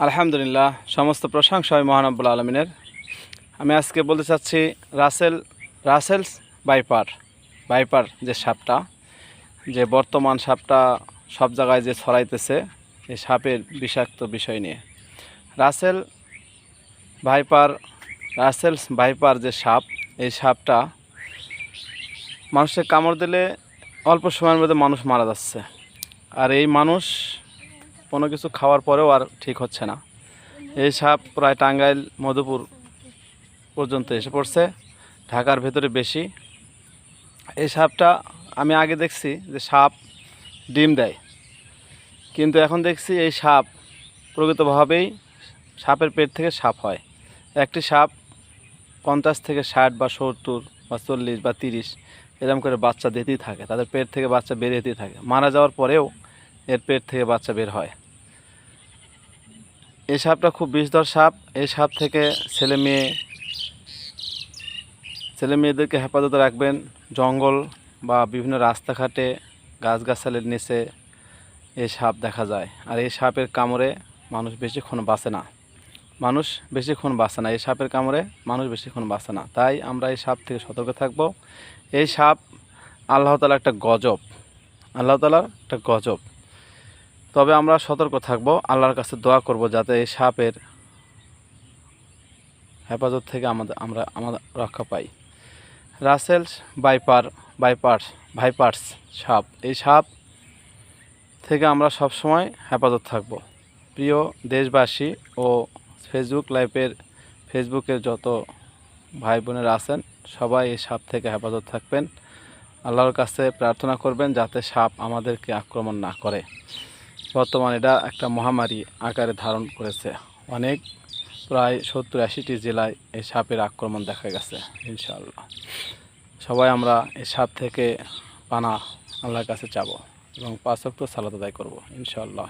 আলহামদুলিল্লাহ, সমস্ত প্রশংসা হয় মহান রব্বুল আলমিনের। আমি আজকে বলতে চাচ্ছি রাসেলস ভাইপার যে সাপটা, যে বর্তমান সাপটা সব জায়গায় যে ছড়াইতেছে, এই সাপের বিষাক্ত বিষয় নিয়ে। রাসেলস ভাইপার যে সাপ, এই সাপটা মানুষের কামড় দিলে অল্প সময়ের মধ্যে মানুষ মারা যাচ্ছে। আর এই মানুষ কোনো কিছু খাওয়ার পরেও আর ঠিক হচ্ছে না। এই সাপ প্রায় টাঙ্গাইল মধুপুর পর্যন্ত এসে পড়ছে, ঢাকার ভেতরে বেশি। এই সাপটা আমি আগে দেখছি যে সাপ ডিম দেয়, কিন্তু এখন দেখছি এই সাপ প্রকৃতভাবেই সাপের পেট থেকে সাপ হয়। একটি সাপ 50 থেকে 60 বা 70 বা 40 বা 30 এরকম করে বাচ্চা দিতেই থাকে, তাদের পেট থেকে বাচ্চা বেরিয়েতেই থাকে। মারা যাওয়ার পরেও এর পেট থেকে বাচ্চা বের হয়। এই সাপটা খুব বিষধর সাপ। এই সাপ থেকে ছেলে মেয়েদেরকে হেফাজতে রাখবেন। জঙ্গল বা বিভিন্ন রাস্তাঘাটে গাছগাছালির নিচে এই সাপ দেখা যায়। আর এই সাপের কামড়ে মানুষ বেশিক্ষণ বাঁচে না। এই সাপের কামড়ে মানুষ বেশিক্ষণ বাঁচে না। তাই আমরা এই সাপ থেকে সতর্ক থাকব। এই সাপ আল্লাহ তাআলার একটা গজব। তবে আমরা সতর্ক থাকব, আল্লাহর কাছে দোয়া করব যাতে এই সাপের হেফাজত থেকে আমরা রক্ষা পাই। রাসেলস ভাইপার্স সাপ, এই সাপ থেকে আমরা সব সময় হেফাজত থাকব। প্রিয় দেশবাসী ও ফেসবুকের যত ভাই বোনেরা আছেন, সবাই এই সাপ থেকে হেফাজত থাকবেন। আল্লাহর কাছে প্রার্থনা করবেন যাতে সাপ আমাদেরকে আক্রমণ না করে। বর্তমানে এটা একটা মহামারী আকারে ধারণ করেছে। প্রায় 70-80টি জেলায় এই সাপের আক্রমণ দেখা গেছে। ইনশাআল্লাহ সবাই আমরা এই সাপ থেকে পানা আল্লাহর কাছে চাবো এবং 5 ওয়াক্ত সালাত আদায় করব ইনশাআল্লাহ।